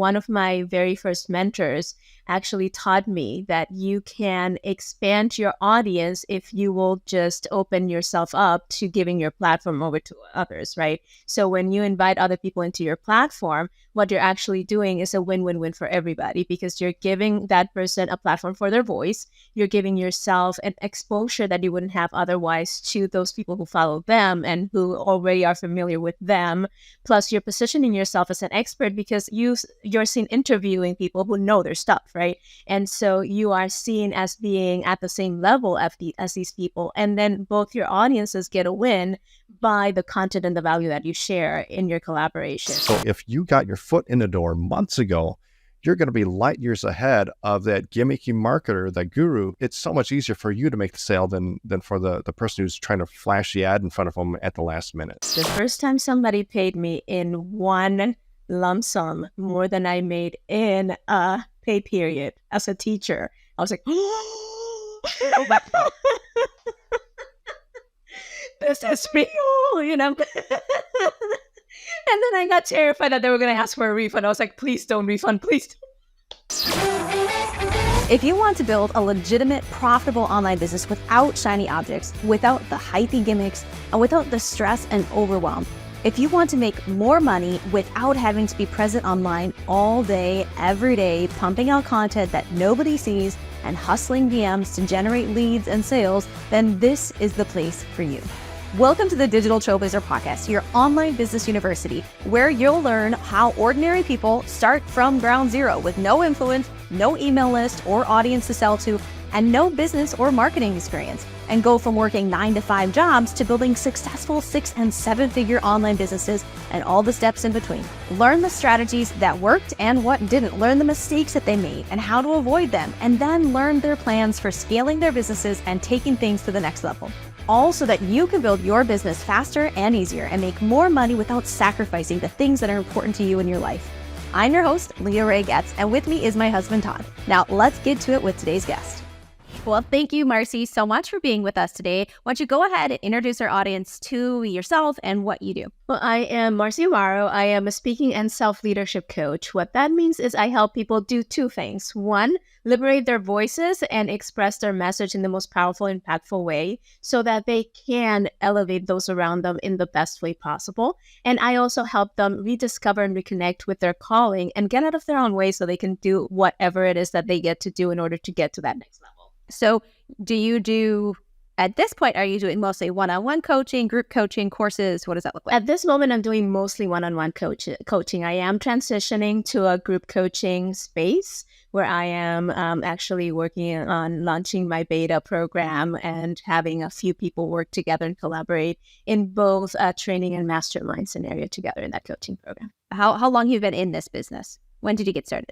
one of my very first mentors actually taught me that you can expand your audience if you will just open yourself up to giving your platform over to others, right? So when you invite other people into your platform, what you're actually doing is a win-win-win for everybody, because you're giving that person a platform for their voice. You're giving yourself an exposure that you wouldn't have otherwise to those people who follow them and who already are familiar with them. Plus, you're positioning yourself as an expert because you're seen interviewing people who know their stuff, right? And so you are seen as being at the same level as these people. And then both your audiences get a win by the content and the value that you share in your collaboration. So if you got your foot in the door months ago, you're going to be light years ahead of that gimmicky marketer, that guru. It's so much easier for you to make the sale than for the person who's trying to flash the ad in front of them at the last minute. The first time somebody paid me in one lump sum more than I made in a pay period as a teacher, I was like, this is real, you know? And then I got terrified that they were going to ask for a refund. I was like, please don't refund, please don't. If you want to build a legitimate, profitable online business without shiny objects, without the hypey gimmicks, and without the stress and overwhelm, if you want to make more money without having to be present online all day, every day, pumping out content that nobody sees and hustling DMs to generate leads and sales, then this is the place for you. Welcome to the Digital Trailblazer Podcast, your online business university, where you'll learn how ordinary people start from ground zero with no influence, no email list or audience to sell to, and no business or marketing experience, and go from working 9-to-5 jobs to building successful 6- and 7-figure online businesses and all the steps in between. Learn the strategies that worked and what didn't. Learn the mistakes that they made and how to avoid them, and then learn their plans for scaling their businesses and taking things to the next level. All so that you can build your business faster and easier and make more money without sacrificing the things that are important to you in your life. I'm your host, Leah Ray Getz, and with me is my husband, Todd. Now, let's get to it with today's guest. Well, thank you, Marcy, so much for being with us today. Why don't you go ahead and introduce our audience to yourself and what you do? Well, I am Marcy Amaro. I am a speaking and self-leadership coach. What that means is I help people do two things. One, liberate their voices and express their message in the most powerful, impactful way so that they can elevate those around them in the best way possible. And I also help them rediscover and reconnect with their calling and get out of their own way so they can do whatever it is that they get to do in order to get to that next level. So at this point, are you doing mostly one-on-one coaching, group coaching, courses? What does that look like? At this moment, I'm doing mostly one-on-one coaching. I am transitioning to a group coaching space where I am actually working on launching my beta program and having a few people work together and collaborate in both training and mastermind scenario together in that coaching program. How long have you been in this business? When did you get started?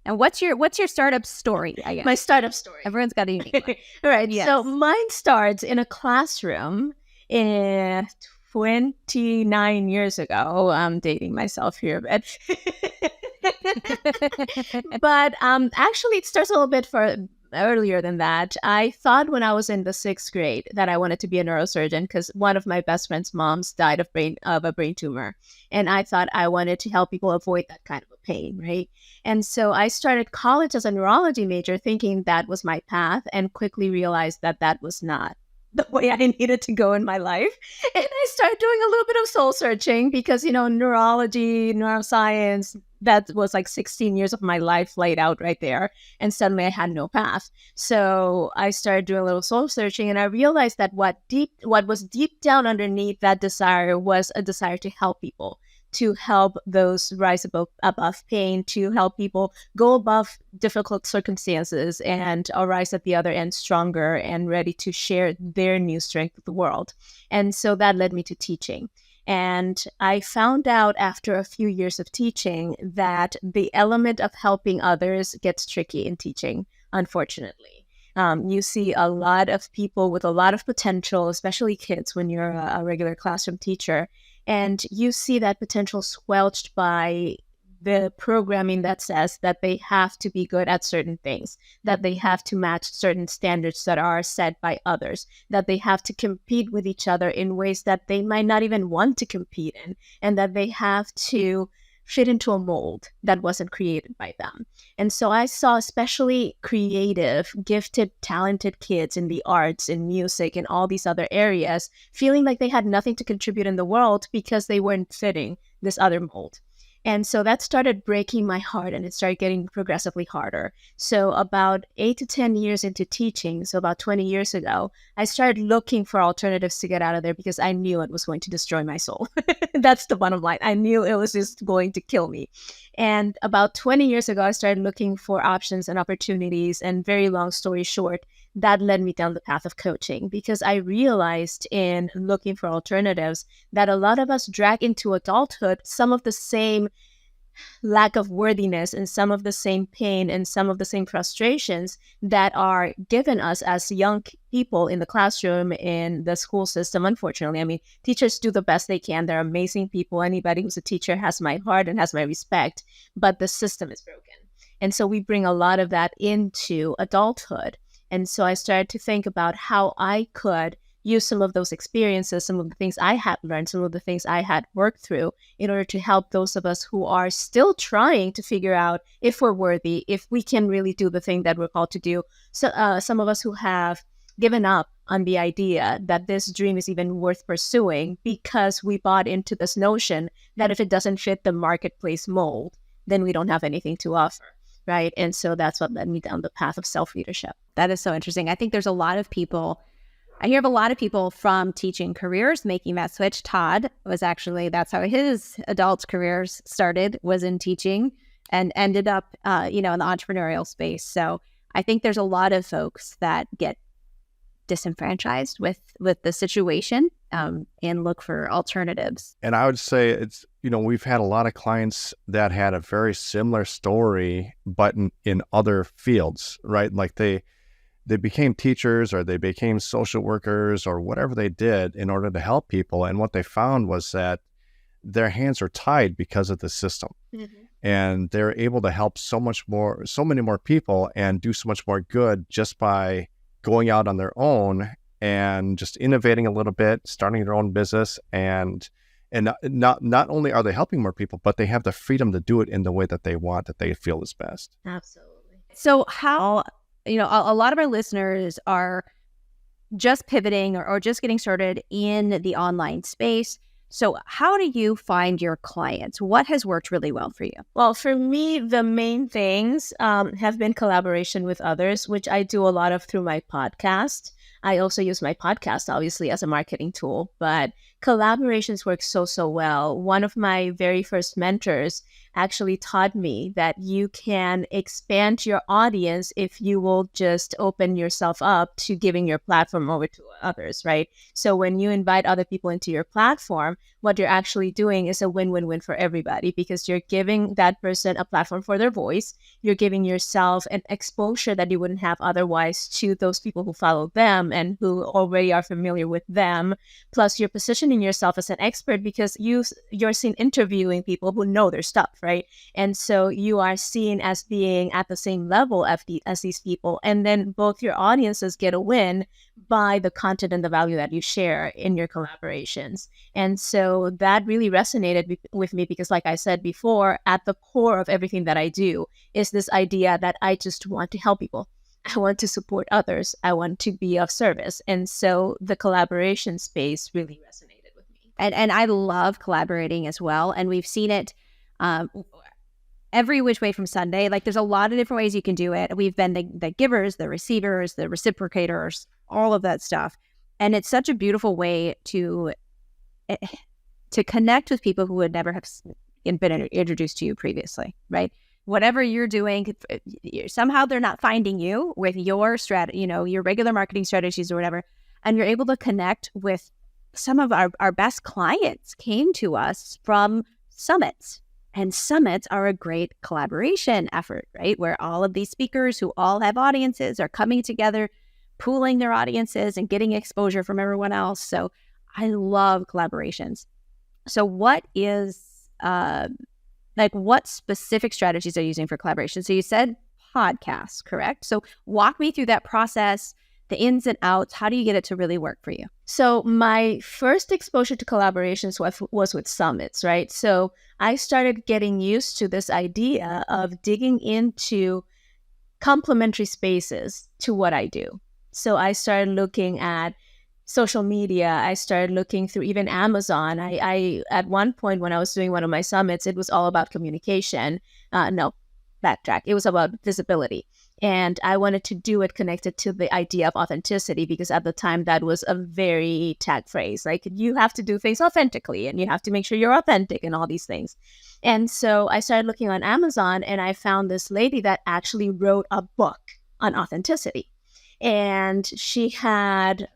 And what's your startup story, I guess? My startup story. Everyone's got a unique one. All right. Yes. So mine starts in a classroom 29 years ago. I'm dating myself here a bit. But actually, it starts a little bit earlier than that. I thought when I was in the 6th grade that I wanted to be a neurosurgeon because one of my best friend's moms died of a brain tumor. And I thought I wanted to help people avoid that kind of a pain, right? And so I started college as a neurology major thinking that was my path and quickly realized that that was not the way I needed to go in my life. And I started doing a little bit of soul searching because, neurology, neuroscience, that was like 16 years of my life laid out right there. And suddenly I had no path. So I started doing a little soul searching and I realized that what was deep down underneath that desire was a desire to help people, to help those rise above pain, to help people go above difficult circumstances and arise at the other end stronger and ready to share their new strength with the world. And so that led me to teaching. And I found out after a few years of teaching that the element of helping others gets tricky in teaching, unfortunately. You see a lot of people with a lot of potential, especially kids when you're a regular classroom teacher, and you see that potential squelched by the programming that says that they have to be good at certain things, that they have to match certain standards that are set by others, that they have to compete with each other in ways that they might not even want to compete in, and that they have to fit into a mold that wasn't created by them. And so I saw especially creative, gifted, talented kids in the arts, in music, and all these other areas feeling like they had nothing to contribute in the world because they weren't fitting this other mold. And so that started breaking my heart, and it started getting progressively harder. So about 8 to 10 years into teaching, so about 20 years ago, I started looking for alternatives to get out of there because I knew it was going to destroy my soul. That's the bottom line. I knew it was just going to kill me. And about 20 years ago, I started looking for options and opportunities, and very long story short, that led me down the path of coaching because I realized in looking for alternatives that a lot of us drag into adulthood some of the same lack of worthiness and some of the same pain and some of the same frustrations that are given us as young people in the classroom, in the school system. Unfortunately, I mean, teachers do the best they can. They're amazing people. Anybody who's a teacher has my heart and has my respect, but the system is broken. And so we bring a lot of that into adulthood. And so I started to think about how I could use some of those experiences, some of the things I had learned, some of the things I had worked through in order to help those of us who are still trying to figure out if we're worthy, if we can really do the thing that we're called to do. So some of us who have given up on the idea that this dream is even worth pursuing because we bought into this notion that if it doesn't fit the marketplace mold, then we don't have anything to offer. Right. And so that's what led me down the path of self-leadership. That is so interesting. I think there's a lot of people, I hear of a lot of people from teaching careers making that switch. Todd was actually, that's how his adult careers started, was in teaching and ended up, in the entrepreneurial space. So I think there's a lot of folks that get disenfranchised with the situation and look for alternatives. And I would say it's, we've had a lot of clients that had a very similar story, but in other fields, right? Like they became teachers or they became social workers or whatever they did in order to help people. And what they found was that their hands are tied because of the system. Mm-hmm. And they're able to help so many more people and do so much more good just by going out on their own and just innovating a little bit, starting their own business. And not only are they helping more people, but they have the freedom to do it in the way that they want, that they feel is best. Absolutely. So how, a lot of our listeners are just pivoting or just getting started in the online space. So how do you find your clients? What has worked really well for you? Well, for me, the main things have been collaboration with others, which I do a lot of through my podcast. I also use my podcast, obviously, as a marketing tool, but collaborations work so well. One of my very first mentors actually taught me that you can expand your audience if you will just open yourself up to giving your platform over to others, right? So when you invite other people into your platform, what you're actually doing is a win-win-win for everybody because you're giving that person a platform for their voice. You're giving yourself an exposure that you wouldn't have otherwise to those people who follow them and who already are familiar with them. Plus, you're positioning yourself as an expert because you're seen interviewing people who know their stuff, right? And so you are seen as being at the same level as these people. And then both your audiences get a win by the content and the value that you share in your collaborations. And so that really resonated with me because, like I said before, at the core of everything that I do is this idea that I just want to help people. I want to support others. I want to be of service. And so the collaboration space really resonated with me. And I love collaborating as well. And we've seen it every which way from Sunday. Like there's a lot of different ways you can do it. We've been the givers, the receivers, the reciprocators, all of that stuff. And it's such a beautiful way to connect with people who would never have been introduced to you previously, right? Whatever you're doing, somehow they're not finding you with your strategy, your regular marketing strategies or whatever. And you're able to connect with some of our best clients came to us from summits. And summits are a great collaboration effort, right? Where all of these speakers who all have audiences are coming together, pooling their audiences and getting exposure from everyone else. So I love collaborations. So what is, what specific strategies are you using for collaboration? So you said podcasts, correct? So walk me through that process. the ins and outs? How do you get it to really work for you? So my first exposure to collaborations was with summits, right? So I started getting used to this idea of digging into complementary spaces to what I do. So I started looking at social media. I started looking through even Amazon. I at one point when I was doing one of my summits, it was all about communication. No, backtrack. It was about visibility. And I wanted to do it connected to the idea of authenticity, because at the time that was a very tag phrase. Like, you have to do things authentically and you have to make sure you're authentic and all these things. And so I started looking on Amazon, and I found this lady that actually wrote a book on authenticity. And she had,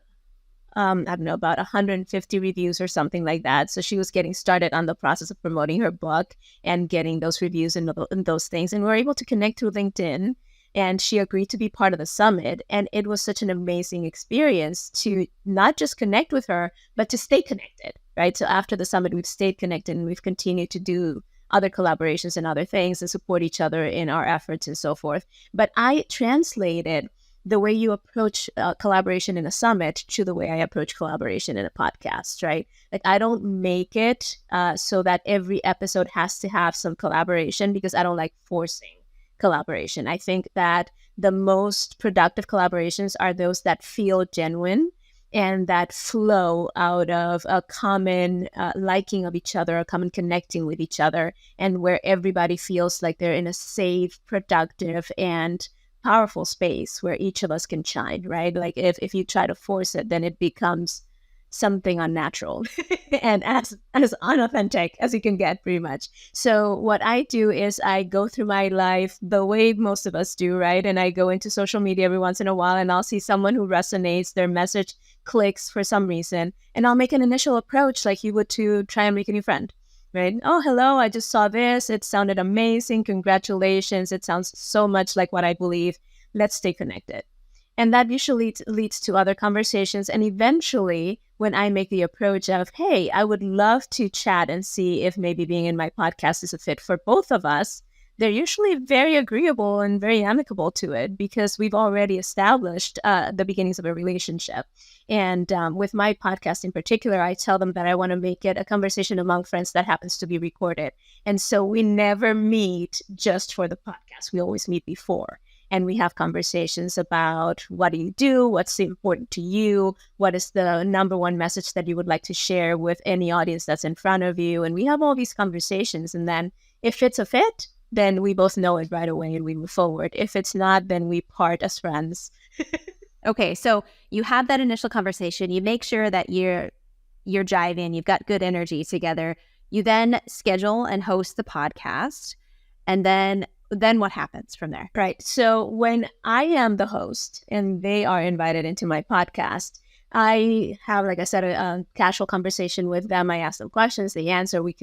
I don't know, about 150 reviews or something like that. So she was getting started on the process of promoting her book and getting those reviews and those things. And we were able to connect through LinkedIn. And she agreed to be part of the summit. And it was such an amazing experience to not just connect with her, but to stay connected, right? So after the summit, we've stayed connected, and we've continued to do other collaborations and other things and support each other in our efforts and so forth. But I translated the way you approach collaboration in a summit to the way I approach collaboration in a podcast, right? Like, I don't make it so that every episode has to have some collaboration, because I don't like forcing collaboration. I think that the most productive collaborations are those that feel genuine and that flow out of a common liking of each other, a common connecting with each other, and where everybody feels like they're in a safe, productive, and powerful space where each of us can shine, right? Like, if you try to force it, then it becomes something unnatural and as unauthentic as you can get, pretty much. So what I do is I go through my life the way most of us do, right? And I go into social media every once in a while, and I'll see someone who resonates, their message clicks for some reason, and I'll make an initial approach like you would to try and make a new friend, right? Oh, hello, I just saw this. It sounded amazing. Congratulations. It sounds so much like what I believe. Let's stay connected. And that usually leads to other conversations. And eventually, when I make the approach of, hey, I would love to chat and see if maybe being in my podcast is a fit for both of us, they're usually very agreeable and very amicable to it, because we've already established the beginnings of a relationship. And with my podcast in particular, I tell them that I want to make it a conversation among friends that happens to be recorded. And so we never meet just for the podcast. We always meet before. And we have conversations about, what do you do? What's important to you? What is the number one message that you would like to share with any audience that's in front of you? And we have all these conversations. And then if it's a fit, then we both know it right away and we move forward. If it's not, then we part as friends. Okay, so you have that initial conversation. You make sure that you're jiving. You've got good energy together. You then schedule and host the podcast. And then what happens from there? Right. So when I am the host and they are invited into my podcast, I have, like I said, a casual conversation with them. I ask them questions, they answer, we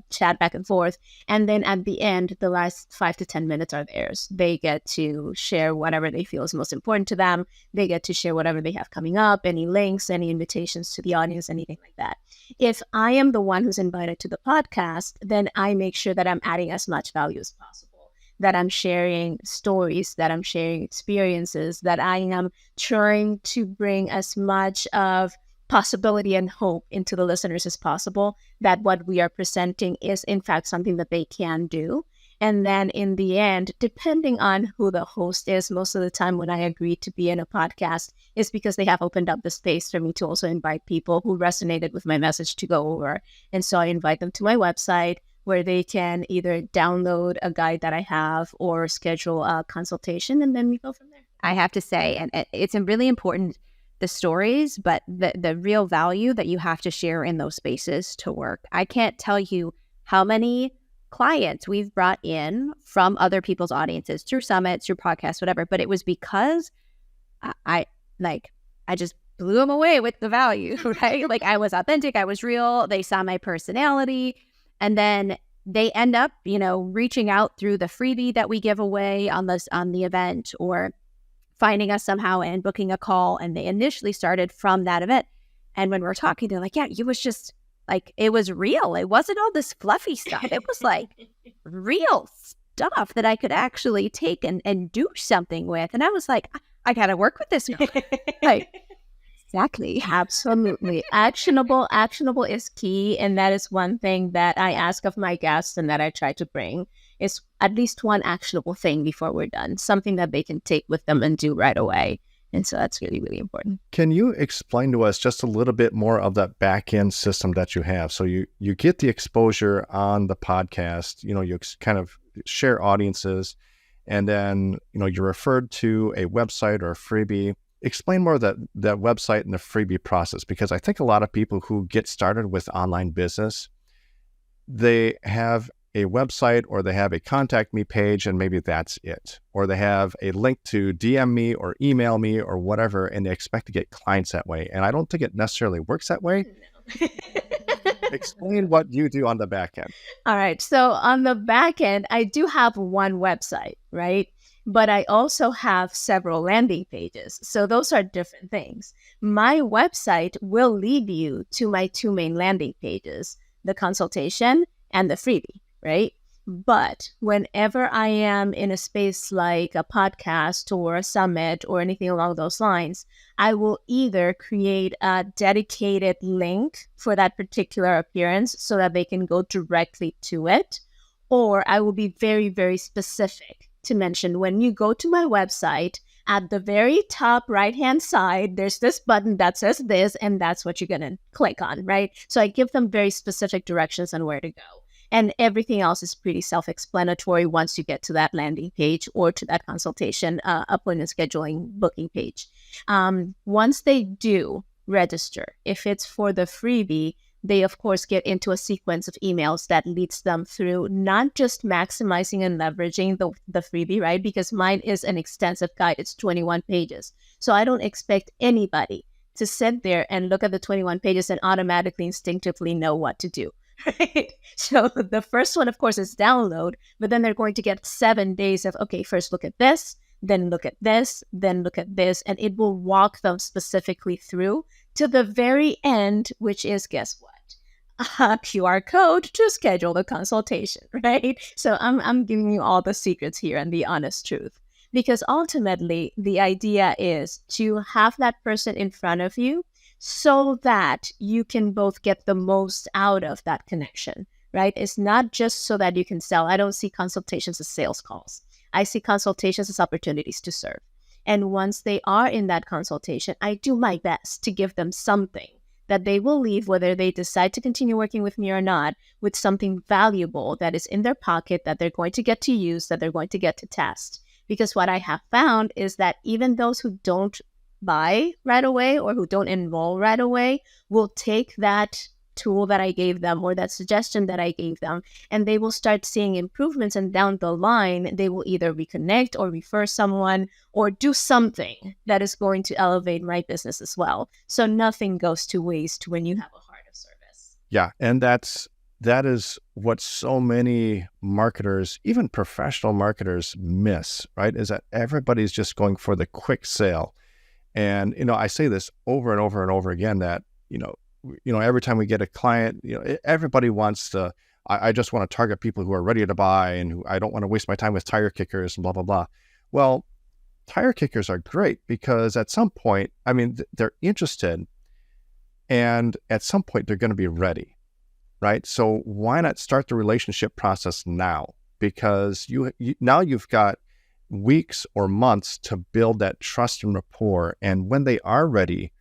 chat back and forth. And then at the end, the last 5 to 10 minutes are theirs. They get to share whatever they feel is most important to them. They get to share whatever they have coming up, any links, any invitations to the audience, anything like that. If I am the one who's invited to the podcast, then I make sure that I'm adding as much value as possible, that I'm sharing stories, that I'm sharing experiences, that I am trying to bring as much of possibility and hope into the listeners as possible, that what we are presenting is in fact something that they can do. And then in the end, depending on who the host is, most of the time when I agree to be in a podcast is because they have opened up the space for me to also invite people who resonated with my message to go over. And so I invite them to my website, where they can either download a guide that I have or schedule a consultation, and then we go from there. I have to say, and it's really important, the stories, but the real value that you have to share in those spaces to work. I can't tell you how many clients we've brought in from other people's audiences through summits, through podcasts, whatever, but it was because I just blew them away with the value, right? Like, I was authentic, I was real, they saw my personality, and then they end up, reaching out through the freebie that we give away on the event, or finding us somehow and booking a call. And they initially started from that event. And when we're talking, they're like, yeah, it was just like, it was real. It wasn't all this fluffy stuff. It was like real stuff that I could actually take and do something with. And I was like, I got to work with this now. Like, exactly. Absolutely. Actionable is key. And that is one thing that I ask of my guests and that I try to bring is at least one actionable thing before we're done, something that they can take with them and do right away. And so that's really, really important. Can you explain to us just a little bit more of that back end system that you have? So you get the exposure on the podcast, you kind of share audiences, and then, you're referred to a website or a freebie. Explain more of that website and the freebie process, because I think a lot of people who get started with online business, they have a website or they have a contact me page and maybe that's it. Or they have a link to DM me or email me or whatever, and they expect to get clients that way. And I don't think it necessarily works that way. No. Explain what you do on the back end. All right. So on the back end, I do have one website, right? But I also have several landing pages. So those are different things. My website will lead you to my two main landing pages, the consultation and the freebie. Right? But whenever I am in a space like a podcast or a summit or anything along those lines, I will either create a dedicated link for that particular appearance so that they can go directly to it, or I will be very, very specific to mention when you go to my website, at the very top right-hand side, there's this button that says this, and that's what you're going to click on, right? So I give them very specific directions on where to go. And everything else is pretty self-explanatory once you get to that landing page or to that consultation appointment scheduling booking page. Once they do register, if it's for the freebie, they of course get into a sequence of emails that leads them through not just maximizing and leveraging the freebie, right? Because mine is an extensive guide. It's 21 pages. So I don't expect anybody to sit there and look at the 21 pages and automatically instinctively know what to do. Right. So the first one, of course, is download, but then they're going to get 7 days of, okay, first look at this, then look at this, then look at this, and it will walk them specifically through to the very end, which is, guess what? A QR code to schedule the consultation, right? So I'm giving you all the secrets here and the honest truth, because ultimately the idea is to have that person in front of you so that you can both get the most out of that connection, right? It's not just so that you can sell. I don't see consultations as sales calls. I see consultations as opportunities to serve. And once they are in that consultation, I do my best to give them something that they will leave, whether they decide to continue working with me or not, with something valuable that is in their pocket that they're going to get to use, that they're going to get to test. Because what I have found is that even those who don't buy right away or who don't enroll right away will take that tool that I gave them or that suggestion that I gave them, and they will start seeing improvements, and down the line they will either reconnect or refer someone or do something that is going to elevate my business as well. So nothing goes to waste when you have a heart of service. Yeah, and that is what so many marketers, even professional marketers, miss, right? Is that everybody's just going for the quick sale. And, I say this over and over and over again that, every time we get a client, everybody wants to, I just want to target people who are ready to buy and who I don't want to waste my time with tire kickers and blah, blah, blah. Well, tire kickers are great because at some point, they're interested, and at some point they're going to be ready, right? So why not start the relationship process now? Because now you've got weeks or months to build that trust and rapport. And when they are ready,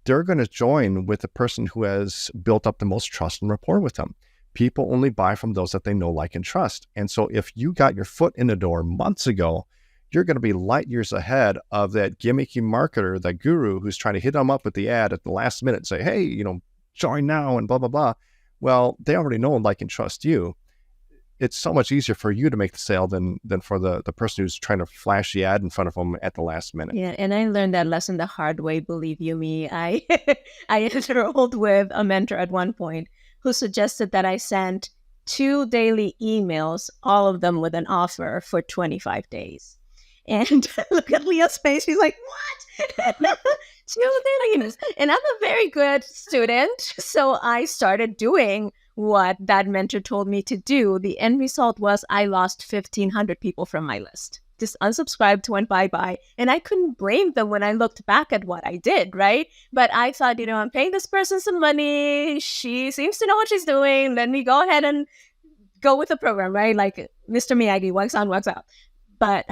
they're going to join with the person who has built up the most trust and rapport with them. People only buy from those that they know, like, and trust. And so if you got your foot in the door months ago, you're going to be light years ahead of that gimmicky marketer, that guru who's trying to hit them up with the ad at the last minute and say, hey, join now and blah, blah, blah. Well, they already know and like and trust you. It's so much easier for you to make the sale than for the person who's trying to flash the ad in front of them at the last minute. Yeah, and I learned that lesson the hard way, believe you me. I enrolled with a mentor at one point who suggested that I send 2 daily emails, all of them with an offer for 25 days. And look at Leah's face. She's like, what? 2 daily emails. And I'm a very good student. So I started doing what that mentor told me to do, the end result was I lost 1,500 people from my list. Just unsubscribed, went bye-bye. And I couldn't blame them when I looked back at what I did, right? But I thought, I'm paying this person some money. She seems to know what she's doing. Let me go ahead and go with the program, right? Like Mr. Miyagi, wax on, wax out. But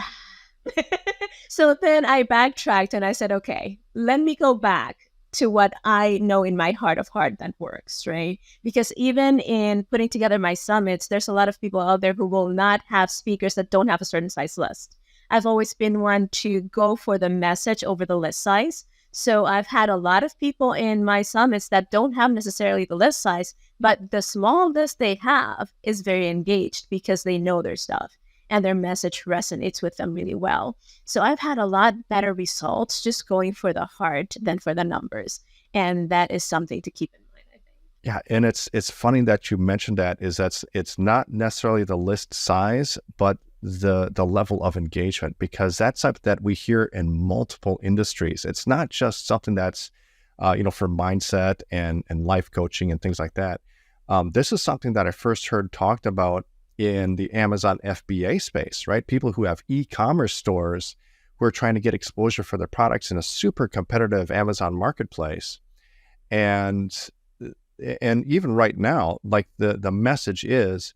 so then I backtracked and I said, okay, let me go back to what I know in my heart of heart that works, right? Because even in putting together my summits, there's a lot of people out there who will not have speakers that don't have a certain size list. I've always been one to go for the message over the list size. So I've had a lot of people in my summits that don't have necessarily the list size, but the small list they have is very engaged because they know their stuff and their message resonates with them really well. So I've had a lot better results just going for the heart than for the numbers. And that is something to keep in mind, I think. Yeah, and it's funny that you mentioned that it's not necessarily the list size, but the level of engagement, because that's something that we hear in multiple industries. It's not just something that's for mindset and life coaching and things like that. This is something that I first heard talked about in the Amazon FBA space, right? People who have e-commerce stores who are trying to get exposure for their products in a super competitive Amazon marketplace. And even right now, like the message is,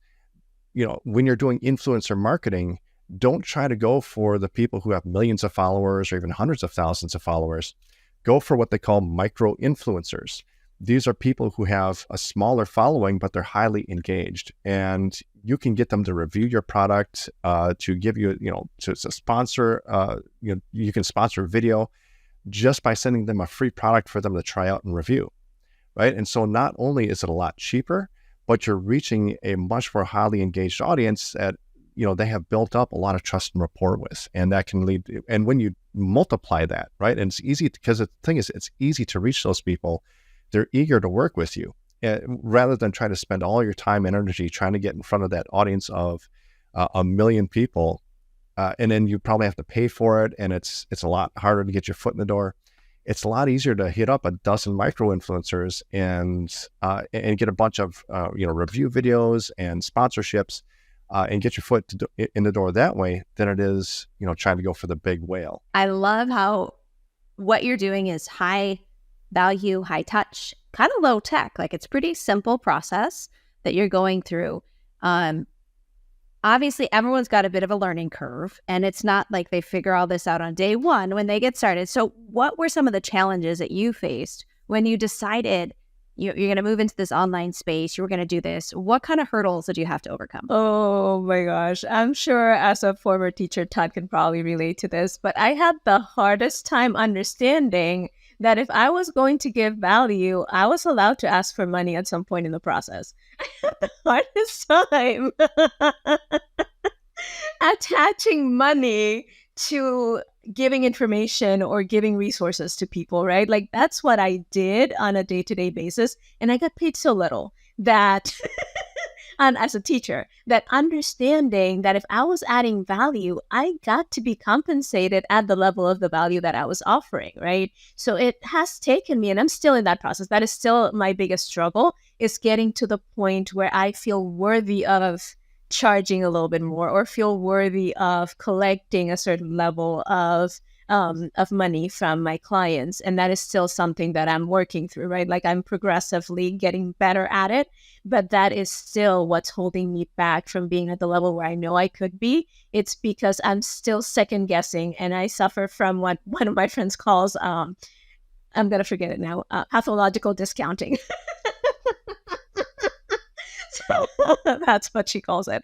when you're doing influencer marketing, don't try to go for the people who have millions of followers or even hundreds of thousands of followers. Go for what they call micro influencers. These are people who have a smaller following, but they're highly engaged, and you can get them to review your product, to give you, to sponsor, you can sponsor a video just by sending them a free product for them to try out and review, right? And so not only is it a lot cheaper, but you're reaching a much more highly engaged audience that, they have built up a lot of trust and rapport with, and that can lead, and when you multiply that, right? And it's easy, because the thing is, it's easy to reach those people. They're eager to work with you, rather than try to spend all your time and energy trying to get in front of that audience of 1 million people. And then you probably have to pay for it. And it's a lot harder to get your foot in the door. It's a lot easier to hit up a dozen micro influencers and get a bunch of, review videos and sponsorships, and get your foot in the door that way than it is, trying to go for the big whale. I love how what you're doing is high value, high touch, kind of low tech. Like, it's pretty simple process that you're going through. Obviously, everyone's got a bit of a learning curve, and it's not like they figure all this out on day one when they get started. So what were some of the challenges that you faced when you decided you're going to move into this online space, you were going to do this? What kind of hurdles did you have to overcome? Oh my gosh. I'm sure as a former teacher, Todd can probably relate to this, but I had the hardest time understanding that if I was going to give value, I was allowed to ask for money at some point in the process. I had the hardest time attaching money to giving information or giving resources to people, right? Like, that's what I did on a day-to-day basis. And I got paid so little that, and as a teacher, that understanding that if I was adding value, I got to be compensated at the level of the value that I was offering, right? So it has taken me, and I'm still in that process. That is still my biggest struggle, is getting to the point where I feel worthy of charging a little bit more, or feel worthy of collecting a certain level of money from my clients. And that is still something that I'm working through, right? Like, I'm progressively getting better at it, but that is still what's holding me back from being at the level where I know I could be. It's because I'm still second guessing, and I suffer from what one of my friends calls, I'm going to forget it now, pathological discounting. So that's what she calls it,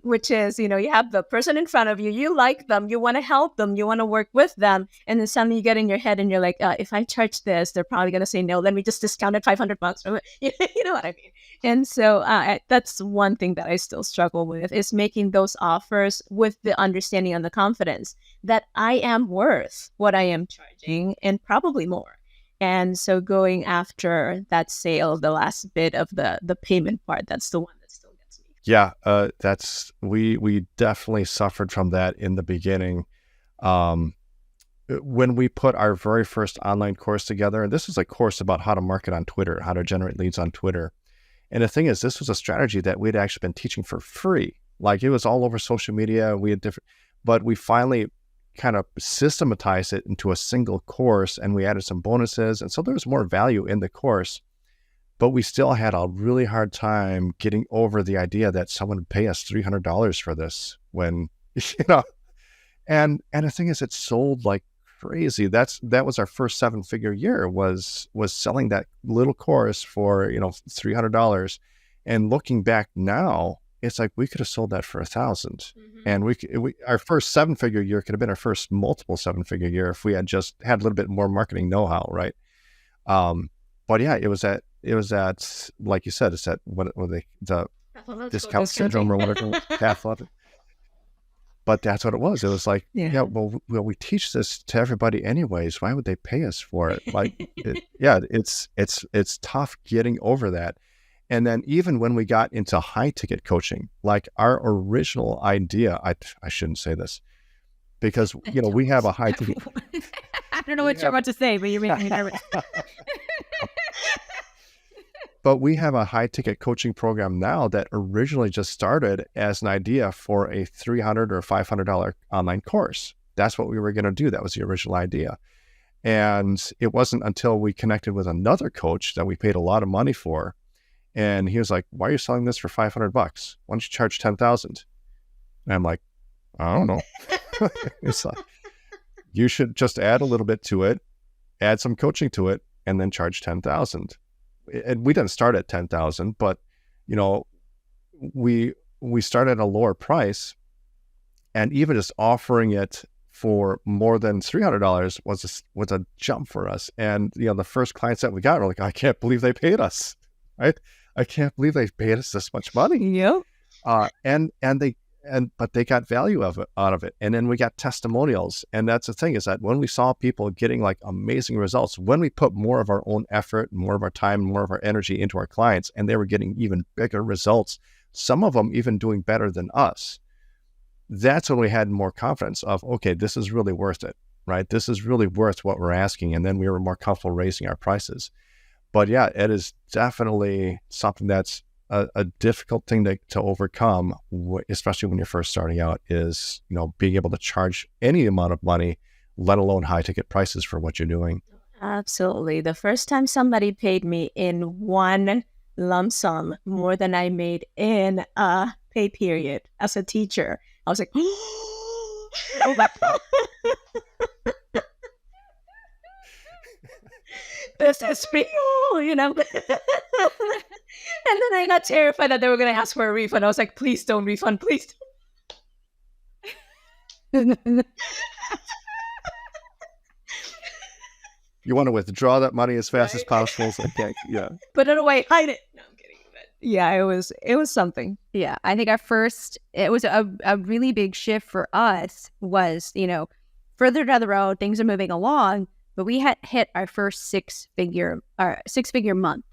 which is, you have the person in front of you, you like them, you want to help them, you want to work with them. And then suddenly you get in your head and you're like, if I charge this, they're probably going to say no. Let me just discount it $500. You know what I mean? And so that's one thing that I still struggle with, is making those offers with the understanding and the confidence that I am worth what I am charging, and probably more. And so going after that sale, the last bit of the payment part, that's the one that still gets me. Yeah, we definitely suffered from that in the beginning. When we put our very first online course together, and this is a course about how to market on Twitter, how to generate leads on Twitter. And the thing is, this was a strategy that we'd actually been teaching for free. Like it was all over social media. We had different, but we finally kind of systematized it into a single course, and we added some bonuses. And so there was more value in the course, but we still had a really hard time getting over the idea that someone would pay us $300 for this when, and the thing is, it sold like crazy. That was our first 7-figure year was selling that little course for, $300. And looking back now, it's like we could have sold that for $1,000, and our first 7-figure year could have been our first multiple 7-figure year if we had just had a little bit more marketing know-how, right? But yeah, it was at like you said, it's at the discount syndrome or whatever. Pathological. But that's what it was. It was like, well, we teach this to everybody anyways. Why would they pay us for it? Like, it's tough getting over that. And then even when we got into high ticket coaching, like our original idea, I shouldn't say this because, we have a high ticket. I don't know what you're about to say, but you're making me nervous. But we have a high ticket coaching program now that originally just started as an idea for a $300 or $500 online course. That's what we were going to do. That was the original idea. And it wasn't until we connected with another coach that we paid a lot of money for. And he was like, why are you selling this for $500? Why don't you charge $10,000? And I'm like, I don't know. It's like, you should just add a little bit to it, add some coaching to it, and then charge $10,000. And we didn't start at $10,000, but we started at a lower price, and even just offering it for more than $300 was a jump for us. And the first clients that we got were like, I can't believe they paid us, right? I can't believe they paid us this much money. Yep. But they got value out of it. And then we got testimonials. And that's the thing, is that when we saw people getting like amazing results, when we put more of our own effort, more of our time, more of our energy into our clients, and they were getting even bigger results, some of them even doing better than us, that's when we had more confidence of, okay, this is really worth it, right? This is really worth what we're asking. And then we were more comfortable raising our prices. But yeah, it is definitely something that's a difficult thing to overcome, especially when you're first starting out, is, being able to charge any amount of money, let alone high ticket prices for what you're doing. Absolutely. The first time somebody paid me in one lump sum more than I made in a pay period as a teacher, I was like, this is real, And then I got terrified that they were going to ask for a refund. I was like, please don't refund, please don't. You want to withdraw that money as fast as possible. So Put it away, hide it. No, I'm kidding. But yeah, it was something. Yeah, I think it was a really big shift for us was, further down the road, things are moving along, but we had hit our first six-figure month.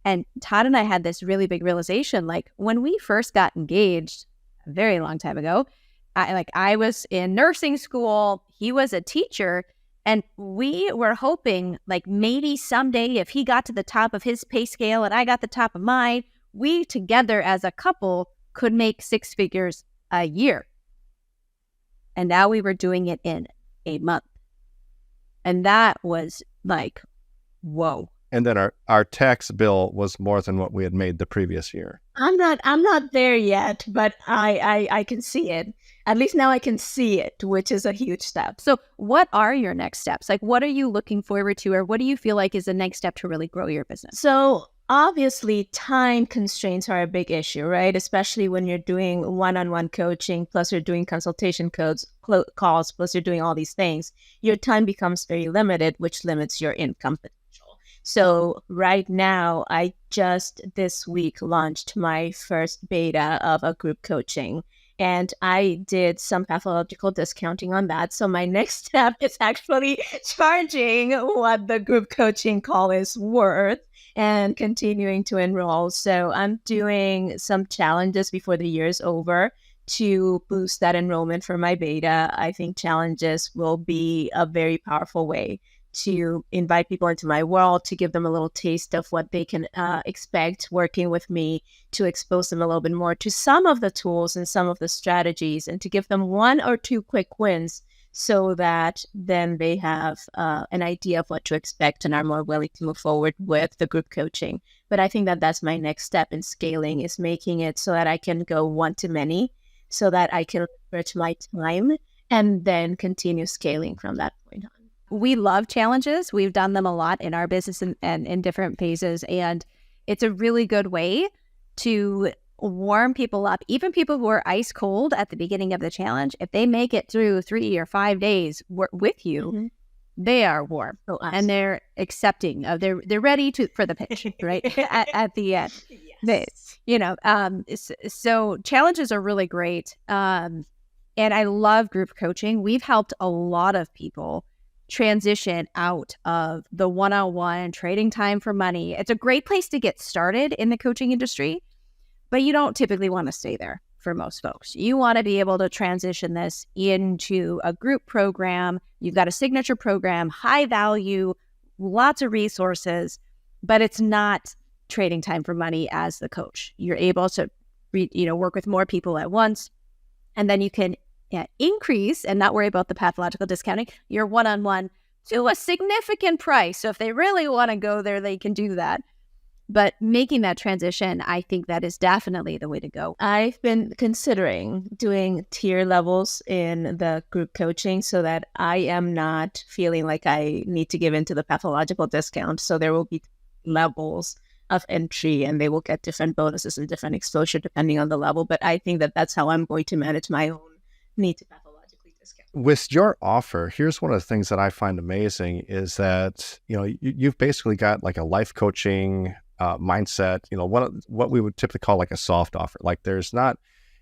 And Todd and I had this really big realization, like when we first got engaged a very long time ago, I was in nursing school, he was a teacher, and we were hoping like maybe someday if he got to the top of his pay scale and I got the top of mine, we together as a couple could make 6 figures a year. And now we were doing it in a month. And that was like, whoa. And then our tax bill was more than what we had made the previous year. I'm not there yet, but I can see it. At least now I can see it, which is a huge step. So what are your next steps? Like, what are you looking forward to, or what do you feel like is the next step to really grow your business? So obviously time constraints are a big issue, right? Especially when you're doing one-on-one coaching, plus you're doing consultation calls, plus you're doing all these things. Your time becomes very limited, which limits your income potential. So right now, I just this week launched my first beta of a group coaching, and I did some pathological discounting on that. So my next step is actually charging what the group coaching call is worth and continuing to enroll. So I'm doing some challenges before the year is over to boost that enrollment for my beta. I think challenges will be a very powerful way to invite people into my world, to give them a little taste of what they can expect working with me, to expose them a little bit more to some of the tools and some of the strategies, and to give them 1 or 2 quick wins so that then they have an idea of what to expect and are more willing to move forward with the group coaching. But I think that that's my next step in scaling, is making it so that I can go one-to-many, so that I can leverage my time and then continue scaling from that point on. We love challenges. We've done them a lot in our business and in different phases. And it's a really good way to warm people up. Even people who are ice cold at the beginning of the challenge, if they make it through 3 or 5 days with you, they are warm and they're accepting of they're ready for the pitch, right? at the end. Yes. So challenges are really great. And I love group coaching. We've helped a lot of people transition out of the one-on-one trading time for money. It's a great place to get started in the coaching industry, but you don't typically want to stay there for most folks. You want to be able to transition this into a group program. You've got a signature program, high value, lots of resources, but it's not trading time for money as the coach. You're able to work with more people at once, and then you can increase and not worry about the pathological discounting your one-on-one to a significant price. So if they really want to go there, they can do that. But making that transition, I think that is definitely the way to go. I've been considering doing tier levels in the group coaching so that I am not feeling like I need to give into the pathological discount. So there will be levels of entry, and they will get different bonuses and different exposure depending on the level. But I think that that's how I'm going to manage my own need to pathologically discount. With your offer, here's one of the things that I find amazing is that, you've basically got like a life coaching mindset, what we would typically call like a soft offer. Like there's not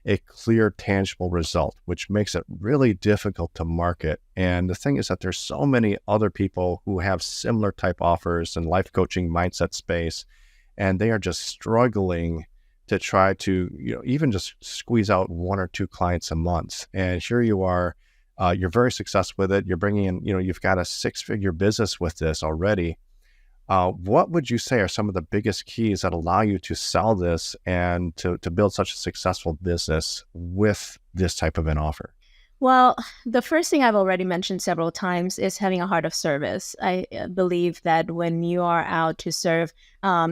a clear, tangible result, which makes it really difficult to market. And the thing is that there's so many other people who have similar type offers in life coaching mindset space, and they are just struggling to try to, even just squeeze out 1 or 2 clients a month. And here you are, you're very successful with it. You're bringing in, you've got a 6-figure business with this already. What would you say are some of the biggest keys that allow you to sell this and to build such a successful business with this type of an offer? Well, the first thing I've already mentioned several times is having a heart of service. I believe that when you are out to serve,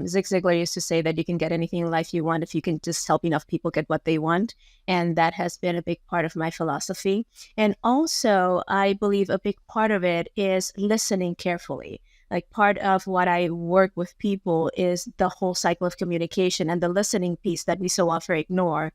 Zig Ziglar used to say that you can get anything in life you want if you can just help enough people get what they want. And that has been a big part of my philosophy. And also, I believe a big part of it is listening carefully. Like part of what I work with people is the whole cycle of communication, and the listening piece that we so often ignore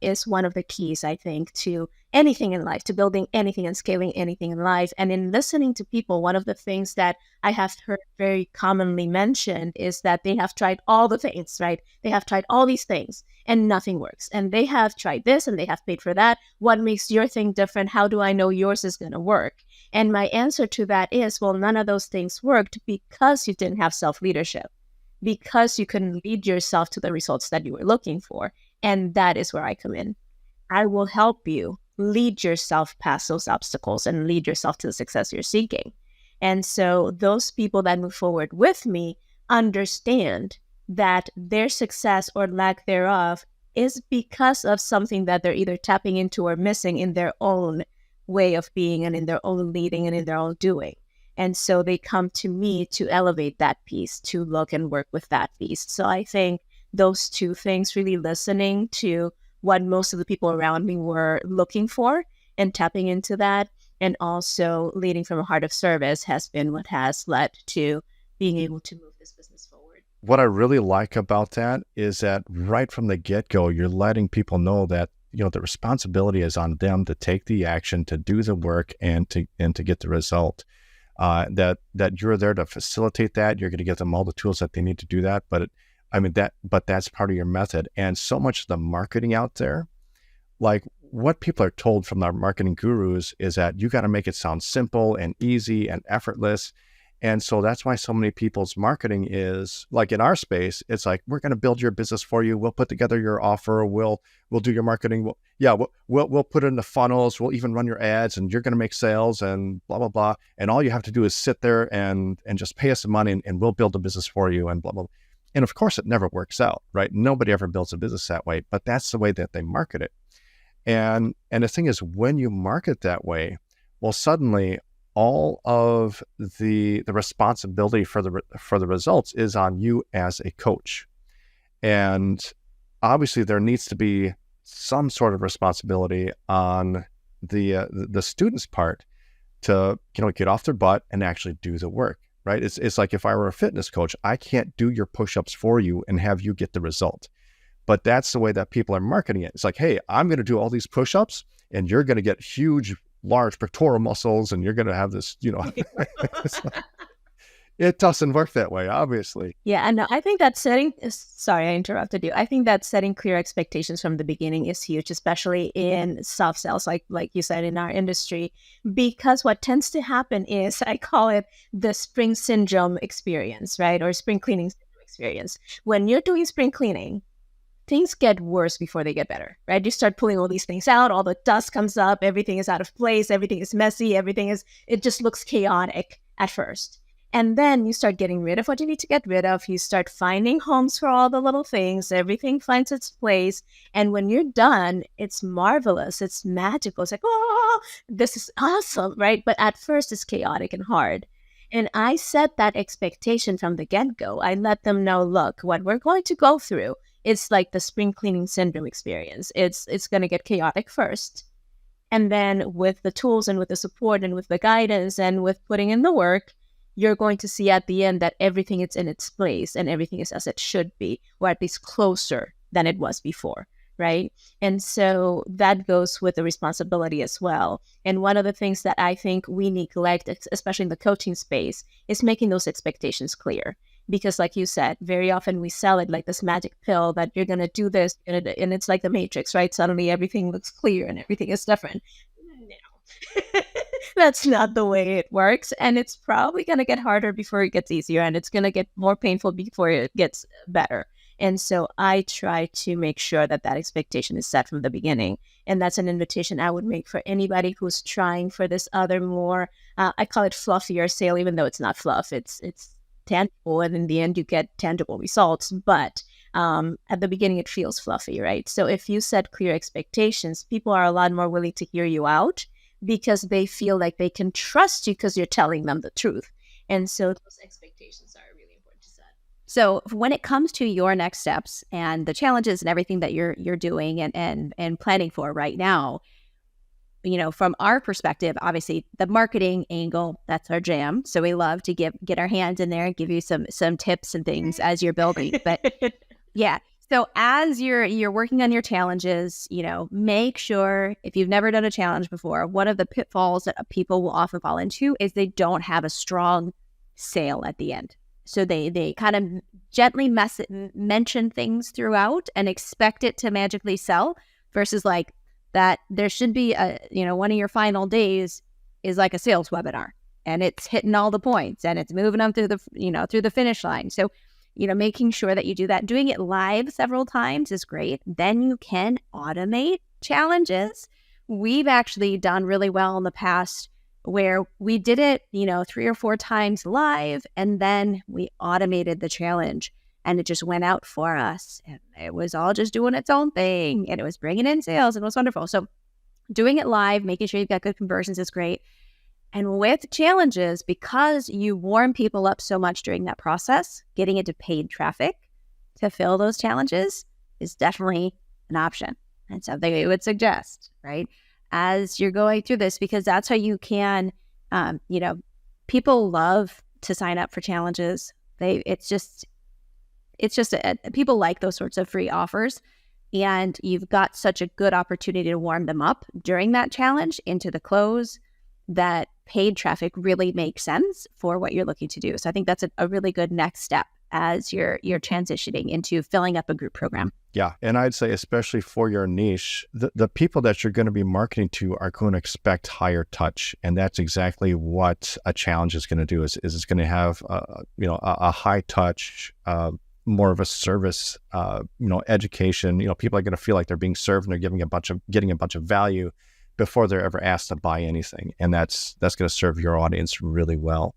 is one of the keys, I think, to anything in life, to building anything and scaling anything in life. And in listening to people, one of the things that I have heard very commonly mentioned is that they have tried all the things, right? They have tried all these things and nothing works. And they have tried this and they have paid for that. What makes your thing different? How do I know yours is going to work? And my answer to that is, well, none of those things worked because you didn't have self-leadership, because you couldn't lead yourself to the results that you were looking for. And that is where I come in. I will help you lead yourself past those obstacles and lead yourself to the success you're seeking. And so those people that move forward with me understand that their success or lack thereof is because of something that they're either tapping into or missing in their own way of being and in their own leading and in their own doing. And so they come to me to elevate that piece, to look and work with that piece. So I think those two things, really listening to what most of the people around me were looking for and tapping into that, and also leading from a heart of service, has been what has led to being able to move this business forward. What I really like about that is that right from the get-go, you're letting people know that the responsibility is on them to take the action, to do the work, and to get the result. That you're there to facilitate that. You're going to give them all the tools that they need to do that. But that's part of your method. And so much of the marketing out there, like what people are told from our marketing gurus, is that you got to make it sound simple and easy and effortless. And so that's why so many people's marketing is like in our space, it's like, we're going to build your business for you. We'll put together your offer. We'll do your marketing. We'll put it in the funnels. We'll even run your ads and you're going to make sales and blah, blah, blah. And all you have to do is sit there and just pay us some money and we'll build a business for you and blah, blah, blah. And of course it never works out, right? Nobody ever builds a business that way, but that's the way that they market it. And the thing is, when you market that way, well, suddenly all of the responsibility for the results is on you as a coach. And obviously there needs to be some sort of responsibility on the student's part to, get off their butt and actually do the work, right? It's like if I were a fitness coach, I can't do your push-ups for you and have you get the result. But that's the way that people are marketing it. It's like, hey, I'm going to do all these push-ups and you're going to get huge, large pectoral muscles and you're going to have this, it doesn't work that way, obviously. Yeah, and I think that sorry, I interrupted you. I think that setting clear expectations from the beginning is huge, especially in soft sales, like you said, in our industry, because what tends to happen is, I call it the spring syndrome experience, right? Or spring cleaning syndrome experience. When you're doing spring cleaning, things get worse before they get better, right? You start pulling all these things out, all the dust comes up, everything is out of place, everything is messy, it just looks chaotic at first. And then you start getting rid of what you need to get rid of. You start finding homes for all the little things. Everything finds its place. And when you're done, it's marvelous. It's magical. It's like, oh, this is awesome, right? But at first, it's chaotic and hard. And I set that expectation from the get-go. I let them know, look, what we're going to go through, it's like the spring cleaning syndrome experience. It's going to get chaotic first. And then with the tools and with the support and with the guidance and with putting in the work, you're going to see at the end that everything is in its place and everything is as it should be, or at least closer than it was before, right? And so that goes with the responsibility as well. And one of the things that I think we neglect, especially in the coaching space, is making those expectations clear. Because like you said, very often we sell it like this magic pill that you're going to do this, and it's like the Matrix, right? Suddenly everything looks clear and everything is different. No. That's not the way it works. And it's probably going to get harder before it gets easier. And it's going to get more painful before it gets better. And so I try to make sure that that expectation is set from the beginning. And that's an invitation I would make for anybody who's trying for this other more, I call it fluffier sale, even though it's not fluff. It's tangible. And in the end, you get tangible results. But at the beginning, it feels fluffy, right? So if you set clear expectations, people are a lot more willing to hear you out, because they feel like they can trust you because you're telling them the truth. And so those expectations are really important to set. So when it comes to your next steps and the challenges and everything that you're doing and planning for right now, from our perspective, obviously the marketing angle, that's our jam. So we love to get our hands in there and give you some tips and things as you're building. But yeah. So as you're working on your challenges, make sure, if you've never done a challenge before, one of the pitfalls that people will often fall into is they don't have a strong sale at the end. So they kind of gently mention things throughout and expect it to magically sell, versus like that there should be one of your final days is like a sales webinar and it's hitting all the points and it's moving them through the finish line. So making sure that you do that. Doing it live several times is great. Then you can automate challenges. We've actually done really well in the past where we did it, 3 or 4 times live, and then we automated the challenge and it just went out for us. And it was all just doing its own thing and it was bringing in sales and it was wonderful. So doing it live, making sure you've got good conversions is great. And with challenges, because you warm people up so much during that process, getting into paid traffic to fill those challenges is definitely an option and something we would suggest, right? As you're going through this, because that's how you can, people love to sign up for challenges. People like those sorts of free offers. And you've got such a good opportunity to warm them up during that challenge into the close that paid traffic really makes sense for what you're looking to do. So I think that's a really good next step as you're transitioning into filling up a group program. Yeah. And I'd say, especially for your niche, the people that you're going to be marketing to are going to expect higher touch. And that's exactly what a challenge is going to do is it's going to have, a high touch, more of a service, education. People are going to feel like they're being served and they're getting a bunch of value before they're ever asked to buy anything. And that's going to serve your audience really well.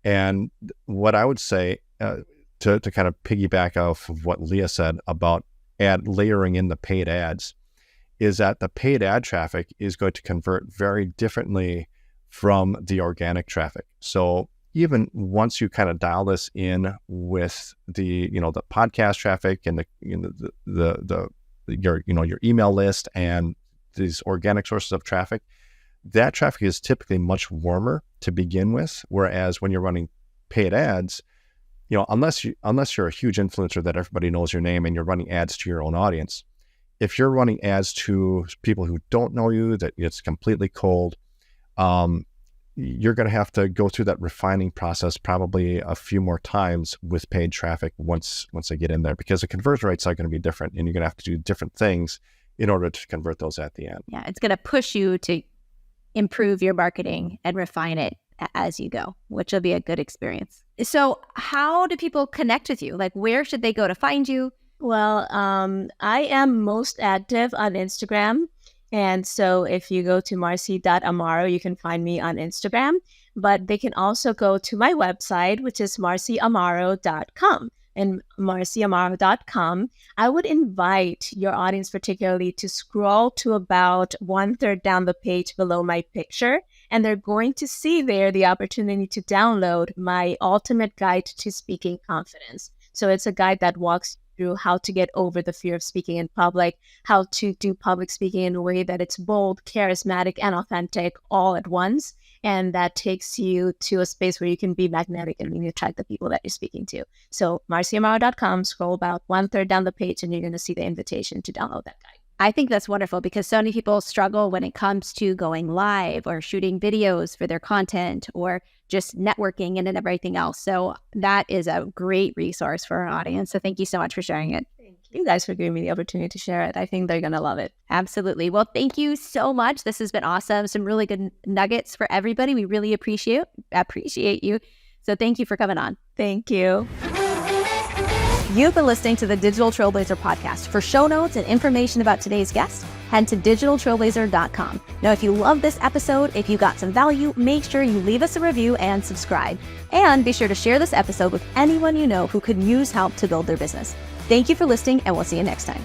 And what I would say, to kind of piggyback off of what Leah said about layering in the paid ads, is that the paid ad traffic is going to convert very differently from the organic traffic. So even once you kind of dial this in with the podcast traffic and your email list and these organic sources of traffic, that traffic is typically much warmer to begin with. Whereas when you're running paid ads, unless you're a huge influencer that everybody knows your name and you're running ads to your own audience, if you're running ads to people who don't know you, that it's completely cold, you're going to have to go through that refining process probably a few more times with paid traffic once they get in there, because the conversion rates are going to be different and you're going to have to do different things in order to convert those at the end. Yeah, it's going to push you to improve your marketing and refine it as you go, which will be a good experience. So how do people connect with you? Like, where should they go to find you? Well, I am most active on Instagram. And so if you go to marcy.amaro, you can find me on Instagram. But they can also go to my website, which is marcyamaro.com. And marcyamaro.com, I would invite your audience particularly to scroll to about 1/3 down the page below my picture. And they're going to see there the opportunity to download my ultimate guide to speaking confidence. So it's a guide that walks through how to get over the fear of speaking in public, how to do public speaking in a way that it's bold, charismatic, and authentic all at once. And that takes you to a space where you can be magnetic and really attract the people that you're speaking to. So marcyamaro.com, scroll about 1/3 down the page, and you're going to see the invitation to download that guide. I think that's wonderful because so many people struggle when it comes to going live or shooting videos for their content or just networking and everything else. So that is a great resource for our audience. So thank you so much for sharing it. Thank you guys for giving me the opportunity to share it. I think they're going to love it. Absolutely. Well, thank you so much. This has been awesome. Some really good nuggets for everybody. We really appreciate you. So thank you for coming on. Thank you. You've been listening to the Digital Trailblazer podcast. For show notes and information about today's guest, head to digitaltrailblazer.com. Now, if you love this episode, if you got some value, make sure you leave us a review and subscribe. And be sure to share this episode with anyone you know who could use help to build their business. Thank you for listening, and we'll see you next time.